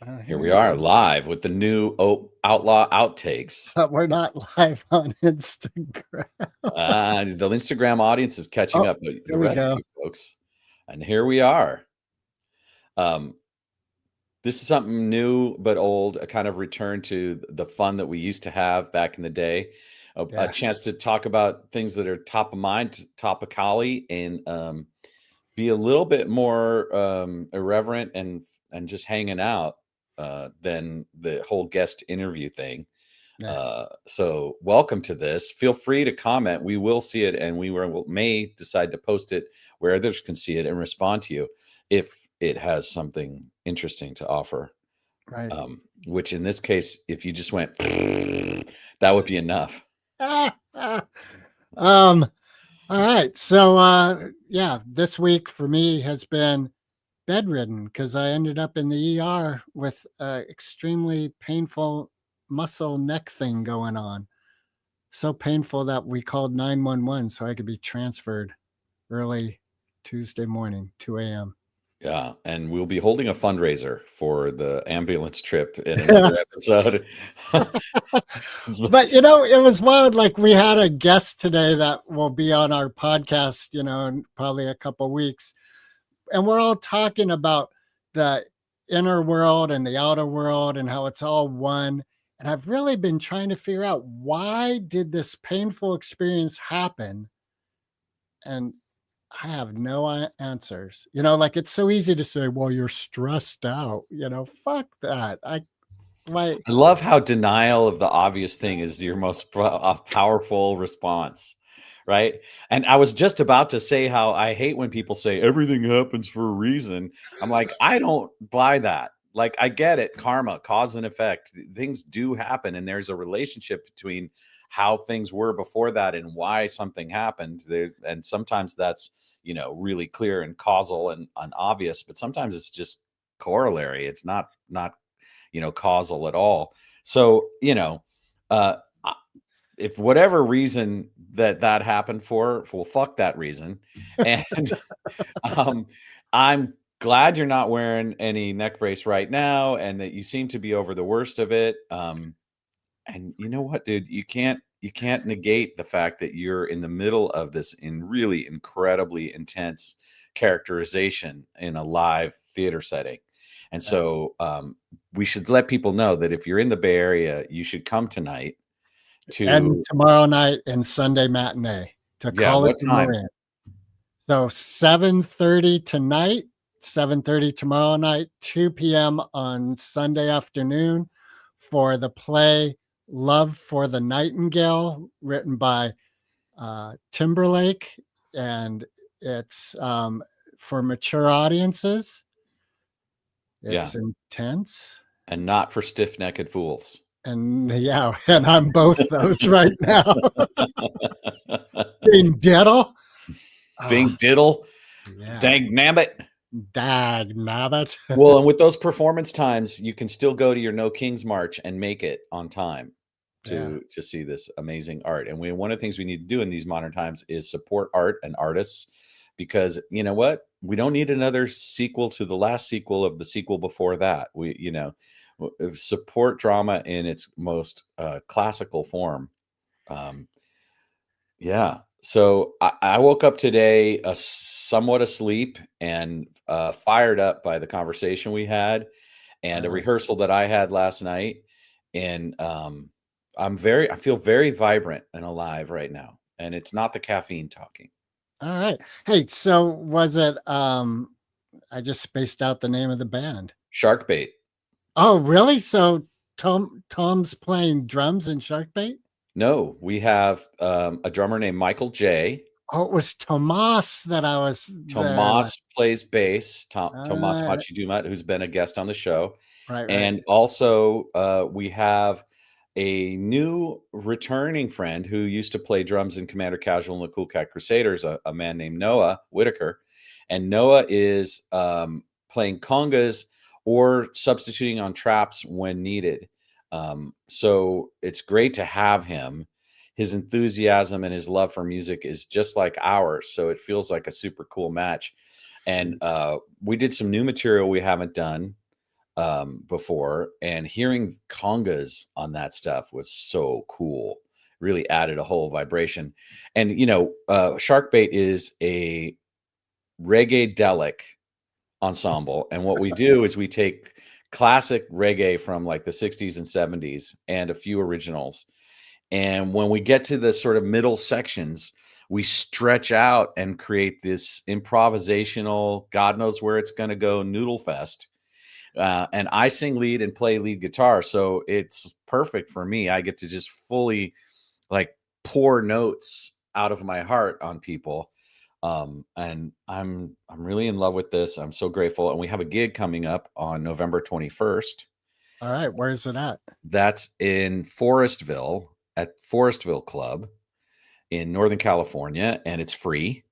Here we Here we are go. live with the new Outlaw Outtakes. But we're not live on Instagram. The Instagram audience is catching Oh, up, but the here we rest of go. you folks, and here we are. Um, this is something new but old, a kind of return to the fun that we used to have back in the day. A Yeah, chance to talk about things that are top of mind, topically, and be a little bit more irreverent and just hanging out than the whole guest interview thing. yeah. So welcome to this. Feel free to comment. We will see it, and may decide to post it where others can see it and respond to you if it has something interesting to offer. Right. Which in this case, if you just went, that would be enough. um, all right. So yeah, this week for me has been bedridden because I ended up in the ER with extremely painful muscle neck thing going on. So painful that we called 911 so I could be transferred early Tuesday morning, 2 a.m. Yeah, and we'll be holding a fundraiser for the ambulance trip in another episode. But it was wild. Like we had a guest today that will be on our podcast, in probably a couple weeks, and we're all talking about the inner world and the outer world and how it's all one. And I've really been trying to figure out why did this painful experience happen, and I have no answers. Like it's so easy to say, "Well, you're stressed out." Fuck that. My I love how denial of the obvious thing is your most powerful response, right? And I was just about to say how I hate when people say everything happens for a reason. I'm like, I don't buy that. Like, I get it, karma, cause and effect. Things do happen, and there's a relationship between how things were before that and why something happened. And sometimes that's really clear and causal and obvious, but sometimes it's just corollary. It's not causal at all. So, uh, if whatever reason that happened for, well, fuck that reason. And um, I'm glad you're not wearing any neck brace right now, and that you seem to be over the worst of it. And you know what, dude, you can't negate the fact that you're in the middle of this in really incredibly intense characterization in a live theater setting. And so we should let people know that if you're in the Bay Area, you should come tonight and to, tomorrow night and Sunday matinee to yeah, College what and time? Marin. So 7:30 tonight, 7:30 tomorrow night, 2 p.m. on Sunday afternoon for the play Love for the Nightingale, written by Timberlake, and it's for mature audiences. Yeah, It's intense. and not for stiff-necked fools. And yeah, and I'm both those right now. Being diddle. Ding diddle, Yeah. dang nabbit. Dag nabbit. Well, and with those performance times, you can still go to your No Kings March and make it on time Yeah. to see this amazing art. And one of the things we need to do in these modern times is support art and artists, because you know what? We don't need another sequel to the last sequel of the sequel before that. Support drama in its most classical form. Um, yeah. So I woke up today somewhat asleep and fired up by the conversation we had and a Uh, rehearsal that I had last night. And I feel very vibrant and alive right now. And it's not the caffeine talking. all right. Hey, so was it I just spaced out the name of the band. Shark bait. Oh, really? So Tom's playing drums in Sharkbait? No, we have a drummer named Michael J. Oh, it was Tomas that I was there with. Tomas plays bass, Tomas Uh, Machidumat, who's been a guest on the show. right. And also, we have a new returning friend who used to play drums in Commander Casual and the Cool Cat Crusaders, a man named Noah Whitaker. And Noah is playing congas or substituting on traps when needed. So it's great to have him. His enthusiasm and his love for music is just like ours. So it feels like a super cool match. And we did some new material we haven't done. before, and hearing congas on that stuff was so cool. Really added a whole vibration. And Sharkbait is a reggae-delic ensemble, and what we do is we take classic reggae from like the 60s and 70s and a few originals, and when we get to the sort of middle sections, we stretch out and create this improvisational, God knows where it's going to go, noodle fest. And I sing lead and play lead guitar, so it's perfect for me. I get to just fully like pour notes out of my heart on people. And I'm really in love with this. I'm so grateful. And we have a gig coming up on November 21st. All right. Where's it at? That's in Forestville at Forestville Club in Northern California, and it's free.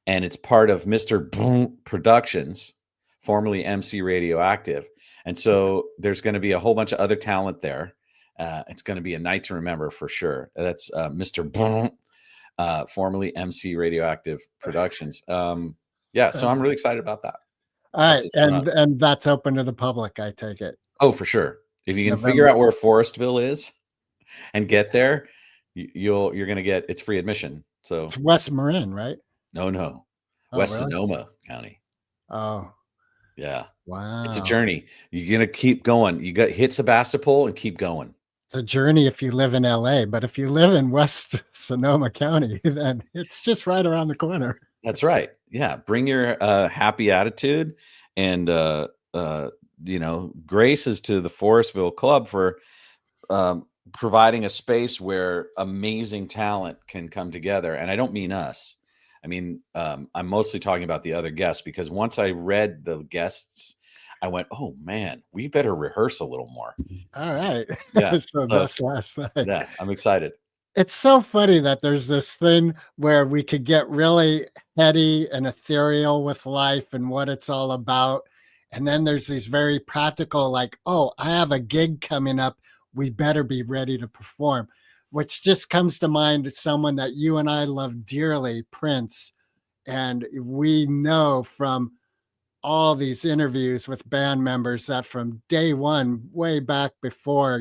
And it's part of Mr. Boom Productions, formerly MC Radioactive. And so there's going to be a whole bunch of other talent there. It's going to be a night to remember for sure. That's Mr. Boom, formerly MC Radioactive Productions. Yeah, so I'm really excited about that. All right, and that's open to the public, I take it. Oh, for sure. If you can figure out where Forestville is and get there, you're going to get, it's free admission. So it's West Marin, right? No. West Sonoma County. Oh. Yeah. Wow. It's a journey. You're going to keep going. You got hit Sebastopol and keep going. It's a journey if you live in LA, but if you live in West Sonoma County, then it's just right around the corner. That's right. Yeah. Bring your happy attitude, and graces to the Forestville Club for providing a space where amazing talent can come together. And I don't mean us. I mean, I'm mostly talking about the other guests, because once I read the guests, I went, oh man, we better rehearse a little more. All right. Yeah. So that's last night. Yeah, I'm excited. It's so funny that there's this thing where we could get really heady and ethereal with life and what it's all about. And then there's these very practical, like, oh, I have a gig coming up. We better be ready to perform, which just comes to mind someone that you and I love dearly, Prince. And we know from all these interviews with band members that from day one, way back before,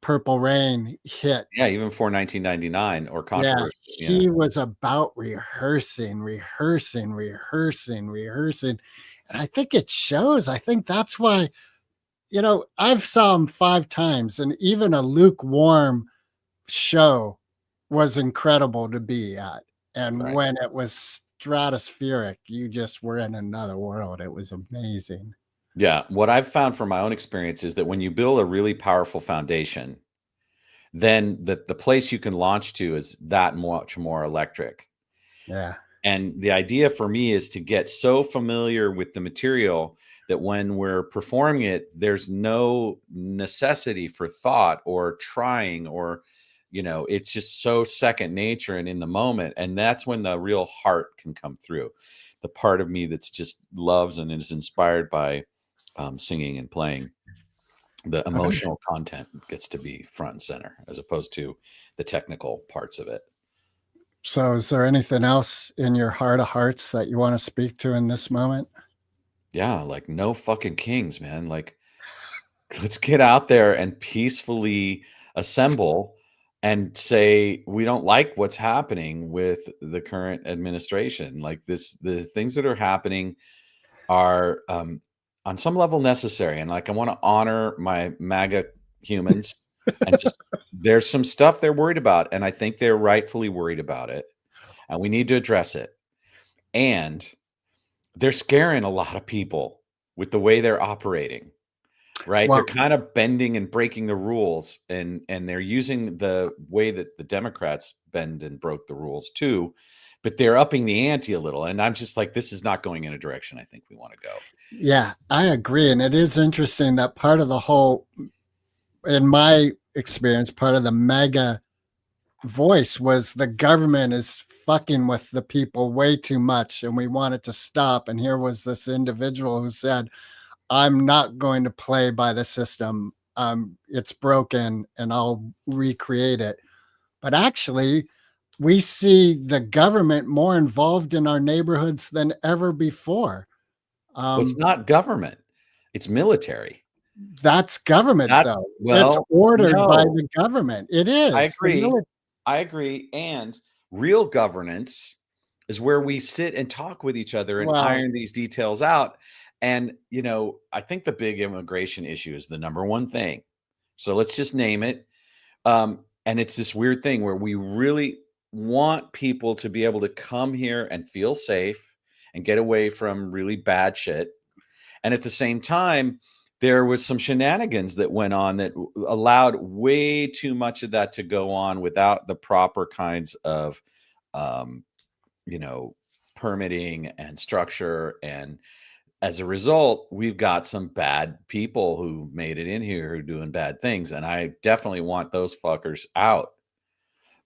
Purple Rain hit. Yeah, even before 1999 or Controversy. Yeah, he was about rehearsing. And I think it shows. I think that's why, I've saw him 5 times, and even a lukewarm show was incredible to be at. And when it was stratospheric, you just were in another world. It was amazing. Yeah. What I've found from my own experience is that when you build a really powerful foundation, then the place you can launch to is that much more electric. Yeah. And the idea for me is to get so familiar with the material that when we're performing it, there's no necessity for thought or trying, or, it's just so second nature and in the moment. And that's when the real heart can come through. The part of me that's just loves and is inspired by singing and playing. The emotional content gets to be front and center as opposed to the technical parts of it. So is there anything else in your heart of hearts that you want to speak to in this moment? Yeah, like no fucking kings, man. Like, let's get out there and peacefully assemble and say, we don't like what's happening with the current administration. Like the things that are happening are on some level necessary. And like, I want to honor my MAGA humans and just, there's some stuff they're worried about. And I think they're rightfully worried about it. And we need to address it. And they're scaring a lot of people with the way they're operating, right? Well, they're kind of bending and breaking the rules, and they're using the way that the Democrats bend and broke the rules too, but they're upping the ante a little. And I'm just like, this is not going in a direction I think we want to go. Yeah, I agree. And it is interesting that part of the whole, in my experience, part of the MAGA voice was the government is fucking with the people way too much and we want it to stop. And here was this individual who said, I'm not going to play by the system. It's broken and I'll recreate it. But actually, we see the government more involved in our neighborhoods than ever before. Well, it's not government. It's military. That's government, That's though. It's well, ordered by no. the government. It I is. The agree. I agree. And real governance is where we sit and talk with each other and well, iron these details out. And, I think the big immigration issue is the number one thing. So let's just name it. And it's this weird thing where we really want people to be able to come here and feel safe and get away from really bad shit. And at the same time, there was some shenanigans that went on that allowed way too much of that to go on without the proper kinds of, um, you know, permitting and structure. And as a result, we've got some bad people who made it in here who are doing bad things. And I definitely want those fuckers out.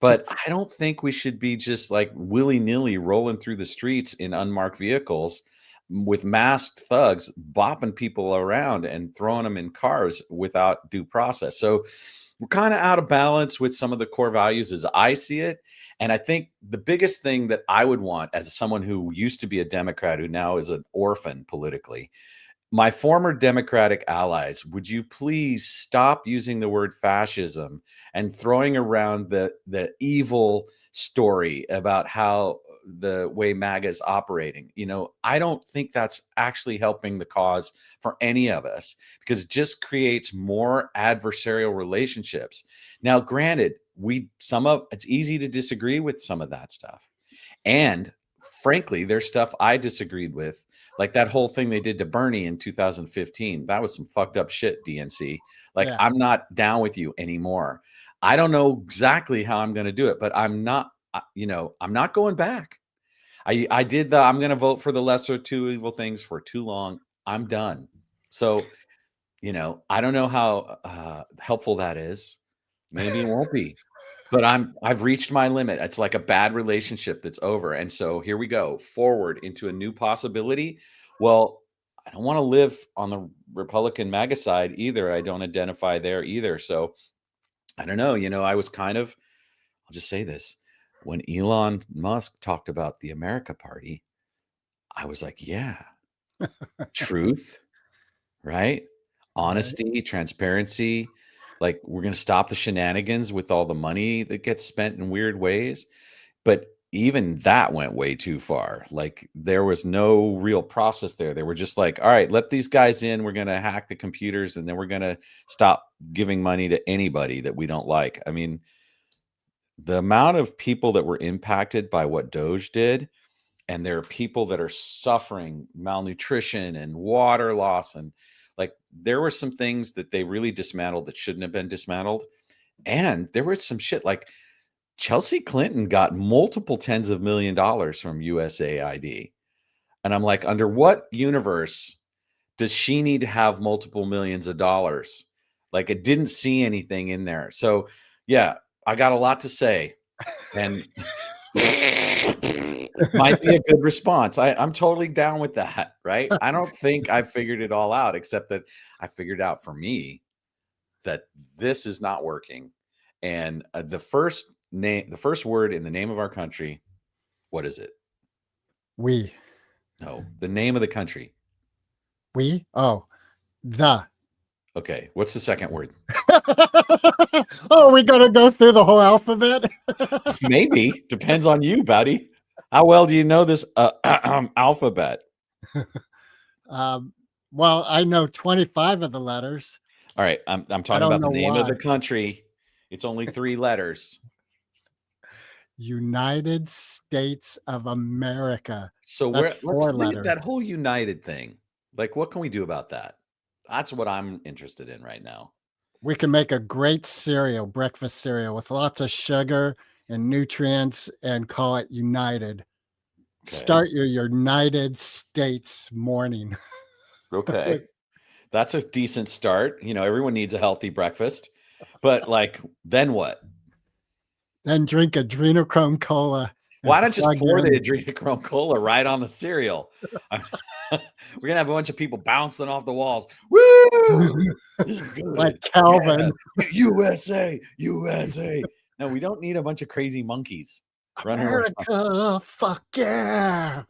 But I don't think we should be just like willy-nilly rolling through the streets in unmarked vehicles with masked thugs bopping people around and throwing them in cars without due process. So we're kind of out of balance with some of the core values as I see it. And I think the biggest thing that I would want as someone who used to be a Democrat who now is an orphan politically, my former Democratic allies, would you please stop using the word fascism and throwing around the evil story about how the way MAGA is operating? I don't think that's actually helping the cause for any of us because it just creates more adversarial relationships. Now, granted, it's easy to disagree with some of that stuff. And frankly, there's stuff I disagreed with, like that whole thing they did to Bernie in 2015. That was some fucked up shit, DNC. Like, yeah. I'm not down with you anymore. I don't know exactly how I'm going to do it, but I'm not going back. I did I'm going to vote for the lesser two evil things for too long. I'm done. So, I don't know how helpful that is. Maybe it won't be. But I've reached my limit. It's like a bad relationship that's over. And so here we go, forward into a new possibility. Well, I don't want to live on the Republican MAGA side either. I don't identify there either. So I don't know. I was I'll just say this. When Elon Musk talked about the America Party, I was like, yeah, truth, right? Right. Honesty, transparency. Like, we're going to stop the shenanigans with all the money that gets spent in weird ways. But even that went way too far. Like, there was no real process there. They were just like, all right, let these guys in. We're going to hack the computers and then we're going to stop giving money to anybody that we don't like. I mean, the amount of people that were impacted by what Doge did, and there are people that are suffering malnutrition and water loss. And like, there were some things that they really dismantled that shouldn't have been dismantled. And there was some shit like Chelsea Clinton got multiple tens of $1 million from USAID. And I'm like, under what universe does she need to have multiple millions of dollars? Like, it didn't see anything in there. So yeah, I got a lot to say. And might be a good response. I'm totally down with that, right? I don't think I figured it all out, except that I figured out for me that this is not working. And the first word in the name of our country, what is it? We. No, the name of the country. We? Oh, the. Okay, what's the second word? Oh, we got to go through the whole alphabet? Maybe. Depends on you, buddy. How well do you know this alphabet? Well, I know 25 of the letters. All right, I'm I talking don't about the know name why. of the country. It's only 3 letters. United States of America. So That's let's 4 look at letters. that whole united thing. Like, what can we do about that? That's what I'm interested in right now. We can make a great cereal, breakfast cereal with lots of sugar and nutrients and call it United. Okay. Start your United States morning. Okay. That's a decent start. Everyone needs a healthy breakfast. But like, then what? Then drink adrenochrome cola. Why not just pour in. the adrenochrome cola right on the cereal? We're gonna have a bunch of people bouncing off the walls. Woo! This is good. Like Calvin. Yeah. USA, USA. No, we don't need a bunch of crazy monkeys running around. America, fuck yeah.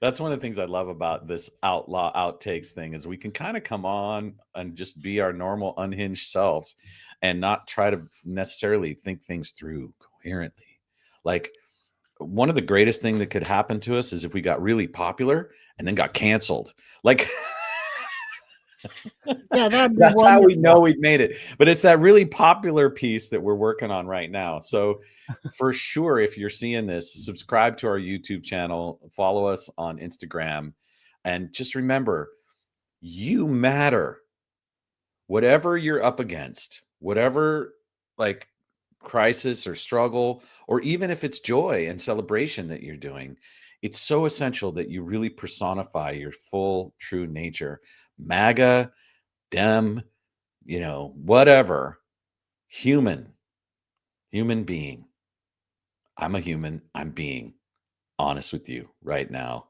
That's one of the things I love about this Outlaw Outtakes thing is we can kind of come on and just be our normal unhinged selves and not try to necessarily think things through coherently. Like one of the greatest thing that could happen to us is if we got really popular and then got canceled. Like Yeah, that'd be that's how we know wonderful. we've made it. But it's that really popular piece that we're working on right now. So for sure, if you're seeing this, subscribe to our YouTube channel, follow us on Instagram, and just remember, you matter. Whatever you're up against, whatever like crisis or struggle, or even if it's joy and celebration that you're doing, it's so essential that you really personify your full true nature. MAGA, Dem, whatever, human being. I'm a human. I'm being honest with you right now.